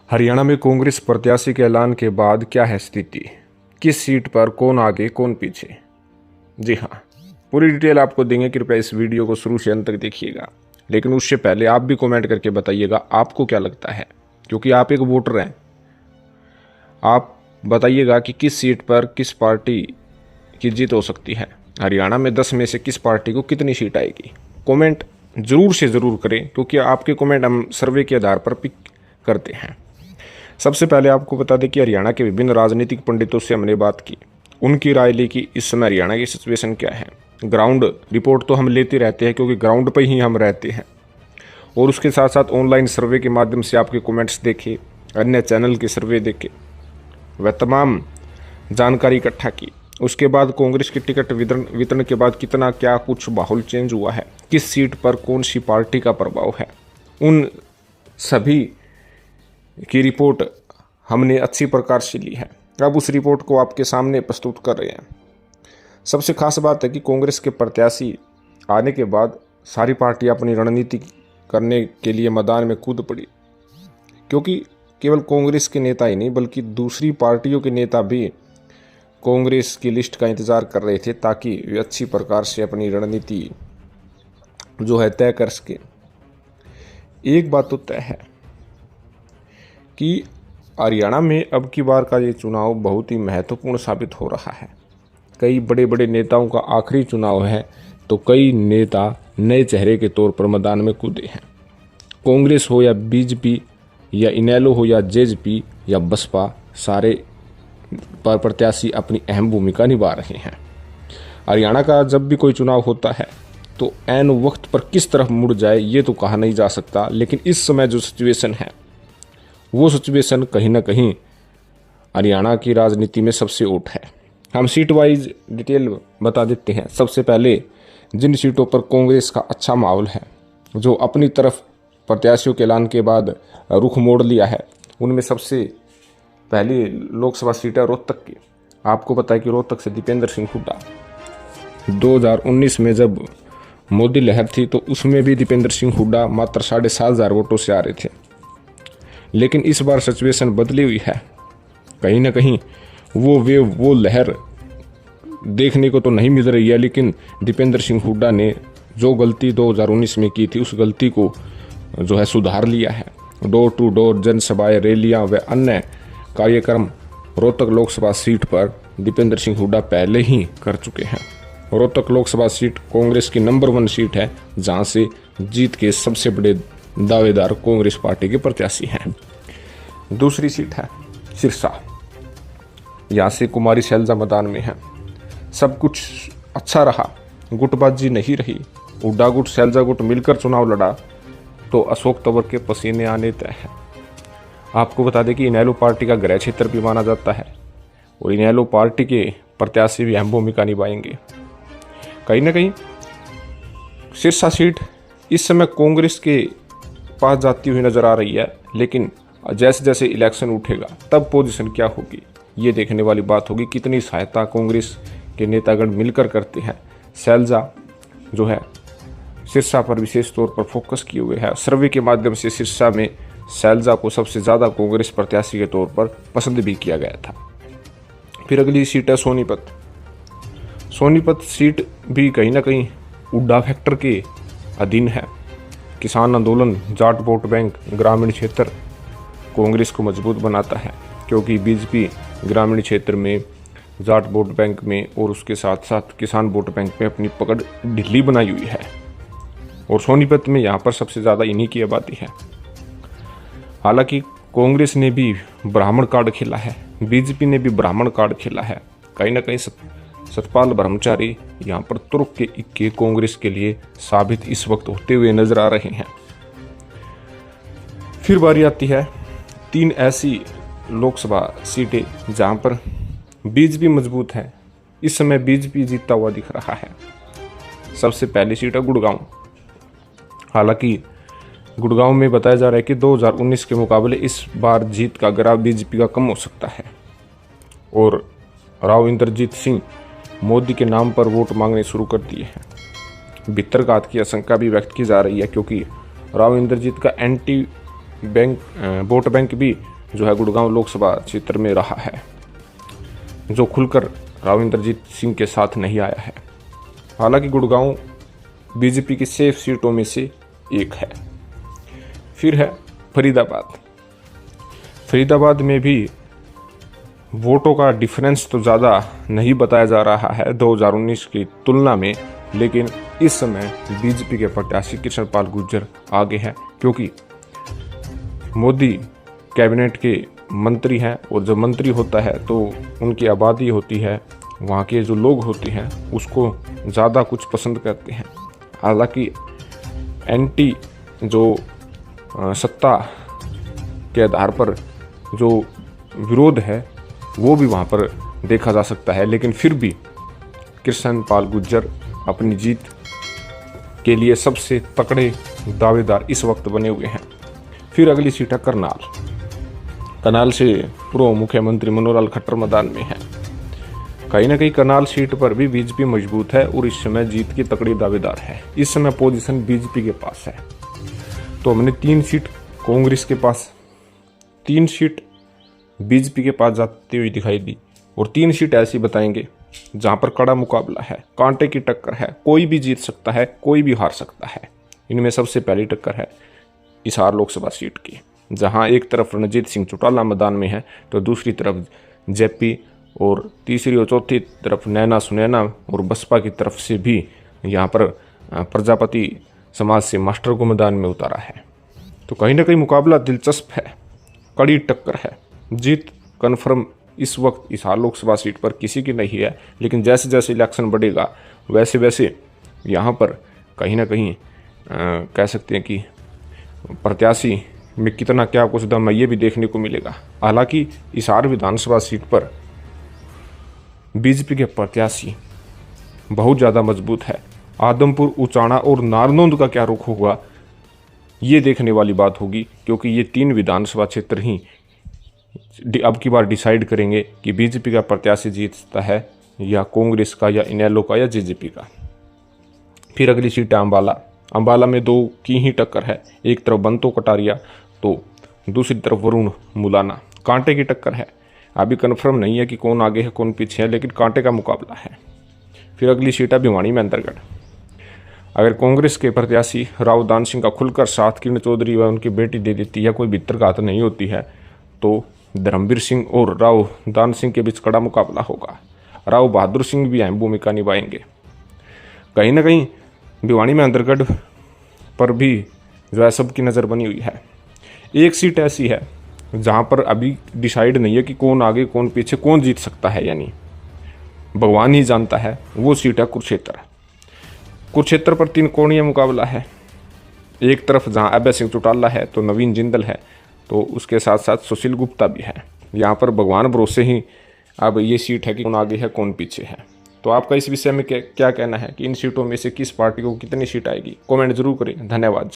हरियाणा में कांग्रेस प्रत्याशी के ऐलान के बाद क्या है स्थिति, किस सीट पर कौन आगे कौन पीछे। जी हाँ, पूरी डिटेल आपको देंगे, कृपया इस वीडियो को शुरू से अंत तक देखिएगा। लेकिन उससे पहले आप भी कमेंट करके बताइएगा आपको क्या लगता है, क्योंकि आप एक वोटर हैं। आप बताइएगा कि किस सीट पर किस पार्टी की जीत हो सकती है। हरियाणा में 10 में से किस पार्टी को कितनी सीट आएगी। कमेंट ज़रूर से ज़रूर करें, क्योंकि आपके कमेंट हम सर्वे के आधार पर पिक करते हैं। सबसे पहले आपको बता दें कि हरियाणा के विभिन्न राजनीतिक पंडितों से हमने बात की, उनकी राय ली कि इस समय हरियाणा की सिचुएशन क्या है। ग्राउंड रिपोर्ट तो हम लेते रहते हैं, क्योंकि ग्राउंड पर ही हम रहते हैं, और उसके साथ साथ ऑनलाइन सर्वे के माध्यम से आपके कमेंट्स देखे, अन्य चैनल के सर्वे देखे, वह तमाम जानकारी इकट्ठा की। उसके बाद कांग्रेस की टिकट वितरण के बाद कितना क्या कुछ माहौल चेंज हुआ है, किस सीट पर कौन सी पार्टी का प्रभाव है, उन सभी की रिपोर्ट हमने अच्छी प्रकार से ली है। अब उस रिपोर्ट को आपके सामने प्रस्तुत कर रहे हैं। सबसे खास बात है कि कांग्रेस के प्रत्याशी आने के बाद सारी पार्टियां अपनी रणनीति करने के लिए मैदान में कूद पड़ी, क्योंकि केवल कांग्रेस के नेता ही नहीं बल्कि दूसरी पार्टियों के नेता भी कांग्रेस की लिस्ट का इंतजार कर रहे थे, ताकि वे अच्छी प्रकार से अपनी रणनीति जो है तय कर सके। एक बात तो तय है कि हरियाणा में अब की बार का ये चुनाव बहुत ही महत्वपूर्ण साबित हो रहा है। कई बड़े बड़े नेताओं का आखिरी चुनाव है, तो कई नेता नए चेहरे के तौर पर मैदान में कूदे हैं। कांग्रेस हो या बीजेपी या इनेलो हो या जेजेपी या बसपा, सारे पर प्रत्याशी अपनी अहम भूमिका निभा रहे हैं। हरियाणा का जब भी कोई चुनाव होता है तो ऐन वक्त पर किस तरफ मुड़ जाए ये तो कहा नहीं जा सकता, लेकिन इस समय जो सिचुएशन है वो सिचुएशन कहीं ना कहीं हरियाणा की राजनीति में सबसे ऊट है। हम सीट वाइज डिटेल बता देते हैं। सबसे पहले जिन सीटों पर कांग्रेस का अच्छा माहौल है, जो अपनी तरफ प्रत्याशियों के ऐलान के बाद रुख मोड़ लिया है, उनमें सबसे पहली लोकसभा सीट है रोहतक की। आपको पता है कि रोहतक से दीपेंद्र सिंह हुड्डा 2019 में जब मोदी लहर थी तो उसमें भी दीपेंद्र सिंह हुड्डा मात्र 7,500 वोटों से आ रहे थे। लेकिन इस बार सिचुएशन बदली हुई है। कहीं ना कहीं वो लहर देखने को तो नहीं मिल रही है, लेकिन दीपेंद्र सिंह हुड्डा ने जो गलती 2019 में की थी उस गलती को जो है सुधार लिया है। डोर टू डोर जनसभाएं, रैलियां व अन्य कार्यक्रम रोहतक लोकसभा सीट पर दीपेंद्र सिंह हुड्डा पहले ही कर चुके हैं। रोहतक लोकसभा सीट कांग्रेस की नंबर 1 सीट है, जहां से जीत के सबसे बड़े दावेदार कांग्रेस पार्टी के प्रत्याशी हैं। दूसरी सीट है सिरसा, यहाँ से कुमारी शैलजा मैदान में है। सब कुछ अच्छा रहा, गुटबाजी नहीं रही। हुड्डा गुट शैलजा गुट मिलकर चुनाव लड़ा तो अशोक तंवर के पसीने आने तय है। आपको बता दें कि इनेलो पार्टी का गृह क्षेत्र भी माना जाता है, और इनेलो पार्टी के प्रत्याशी भी अहम भूमिका निभाएंगे। कहीं ना कहीं सिरसा सीट इस समय कांग्रेस के पास जाती हुई नजर आ रही है, लेकिन जैसे जैसे इलेक्शन उठेगा तब पोजीशन क्या होगी ये देखने वाली बात होगी। कितनी सहायता कांग्रेस के नेतागण मिलकर करते हैं। शैलजा जो है सिरसा पर विशेष तौर पर फोकस किए हुए है। सर्वे के माध्यम से सिरसा में शैलजा को सबसे ज़्यादा कांग्रेस प्रत्याशी के तौर पर पसंद भी किया गया था। फिर अगली सीट है सोनीपत। सोनीपत सीट भी कहीं ना कहीं हुड्डा फैक्टर के अधीन है। किसान आंदोलन, जाट वोट बैंक, ग्रामीण क्षेत्र कांग्रेस को मजबूत बनाता है, क्योंकि बीजेपी ग्रामीण क्षेत्र में जाट वोट बैंक में और उसके साथ साथ किसान वोट बैंक में अपनी पकड़ ढीली बनाई हुई है, और सोनीपत में यहाँ पर सबसे ज़्यादा इन्हीं की आबादी है। हालांकि कांग्रेस ने भी ब्राह्मण कार्ड खेला है, बीजेपी ने भी ब्राह्मण कार्ड खेला है। कहीं ना कहीं सतपाल ब्रह्मचारी यहाँ पर तुर्क के इक्के कांग्रेस के लिए साबित इस वक्त होते हुए नजर आ रहे हैं। फिर बारी आती है 3 ऐसी लोकसभा सीटें जहाँ पर बीजेपी मजबूत है। इस समय बीजेपी जीतता हुआ दिख रहा है। सबसे पहली सीट है गुड़गांव। हालांकि गुड़गांव में बताया जा रहा है कि 2019 के मुकाबले इस बार जीत का ग्राफ बीजेपी का कम हो सकता है, और राव इंद्रजीत सिंह मोदी के नाम पर वोट मांगने शुरू कर दिए हैं। भित्तरघात की आशंका भी व्यक्त की जा रही है, क्योंकि राव इंद्रजीत का एंटी बैंक वोट बैंक भी जो है गुड़गांव लोकसभा क्षेत्र में रहा है, जो खुलकर राव इंद्रजीत सिंह के साथ नहीं आया है। हालांकि गुड़गांव बीजेपी की सेफ सीटों में से एक है। फिर है फरीदाबाद। फरीदाबाद में भी वोटों का डिफरेंस तो ज़्यादा नहीं बताया जा रहा है 2019 की तुलना में, लेकिन इस समय बीजेपी के प्रत्याशी कृष्णपाल गुर्जर आगे हैं, क्योंकि मोदी कैबिनेट के मंत्री हैं और जब मंत्री होता है तो उनकी आबादी होती है, वहाँ के जो लोग होते हैं उसको ज़्यादा कुछ पसंद करते हैं। हालांकि एंटी जो सत्ता के आधार पर जो विरोध है वो भी वहाँ पर देखा जा सकता है, लेकिन फिर भी कृष्णपाल गुर्जर अपनी जीत के लिए सबसे तकड़े दावेदार इस वक्त बने हुए हैं। फिर अगली सीट है करनाल। करनाल से पूर्व मुख्यमंत्री मनोहर लाल खट्टर मैदान में है। कहीं ना कहीं करनाल सीट पर भी बीजेपी मजबूत है और इस समय जीत की तकड़ी दावेदार है। इस समय पोजीशन बीजेपी के पास है। तो हमने 3 सीट कांग्रेस के पास, 3 सीट बीजेपी के पास जाती हुई दिखाई दी, और 3 सीट ऐसी बताएंगे जहां पर कड़ा मुकाबला है, कांटे की टक्कर है, कोई भी जीत सकता है, कोई भी हार सकता है। इनमें सबसे पहली टक्कर है हिसार लोकसभा सीट की, जहां एक तरफ रणजीत सिंह चौटाला मैदान में है तो दूसरी तरफ जेपी, और तीसरी और चौथी तरफ नैना सुनैना और बसपा की तरफ से भी यहाँ पर प्रजापति समाज से मास्टर को मैदान में उतारा है। तो कहीं ना कहीं मुकाबला दिलचस्प है, कड़ी टक्कर है। जीत कन्फर्म इस वक्त हिसार लोकसभा सीट पर किसी की नहीं है, लेकिन जैसे जैसे इलेक्शन बढ़ेगा वैसे वैसे यहाँ पर कहीं ना कहीं कह सकते हैं कि प्रत्याशी में कितना क्या कुछ दम है ये भी देखने को मिलेगा। हालांकि हिसार विधानसभा सीट पर बीजेपी के प्रत्याशी बहुत ज़्यादा मजबूत है। आदमपुर, उचाना और नारनौंद का क्या रुख होगा ये देखने वाली बात होगी, क्योंकि ये 3 विधानसभा क्षेत्र ही अब की बार डिसाइड करेंगे कि बीजेपी का प्रत्याशी जीतता है या कांग्रेस का या इनेलो का या जेजेपी का। फिर अगली सीट है अम्बाला। अम्बाला में 2 की ही टक्कर है, एक तरफ बंतो कटारिया तो दूसरी तरफ वरुण मुलाना। कांटे की टक्कर है, अभी कन्फर्म नहीं है कि कौन आगे है कौन पीछे है, लेकिन कांटे का मुकाबला है। फिर अगली सीट है भिवानी में अंतरगढ़। अगर कांग्रेस के प्रत्याशी राव दान सिंह का खुलकर साथ किरण चौधरी व उनकी बेटी दे देती है, कोई भीतर घात नहीं होती है, तो धर्मवीर सिंह और राव दान सिंह के बीच कड़ा मुकाबला होगा। राव बहादुर सिंह भी अहम भूमिका निभाएंगे। कहीं ना कहीं भिवानी में अंतरगढ़ पर भी जो है सबकी नज़र बनी हुई है। एक सीट ऐसी है जहाँ पर अभी डिसाइड नहीं है कि कौन आगे कौन पीछे, कौन जीत सकता है, यानी भगवान ही जानता है। वो सीट है कुरुक्षेत्र। कुरुक्षेत्र पर 3 कोणीय मुकाबला है। एक तरफ जहाँ अभय सिंह चौटाला है तो नवीन जिंदल है, तो उसके साथ साथ सुशील गुप्ता भी है। यहाँ पर भगवान भरोसे ही अब ये सीट है कि कौन आगे है कौन पीछे है। तो आपका इस विषय में क्या कहना है कि इन सीटों में से किस पार्टी को कितनी सीट आएगी? कमेंट जरूर करें। धन्यवाद।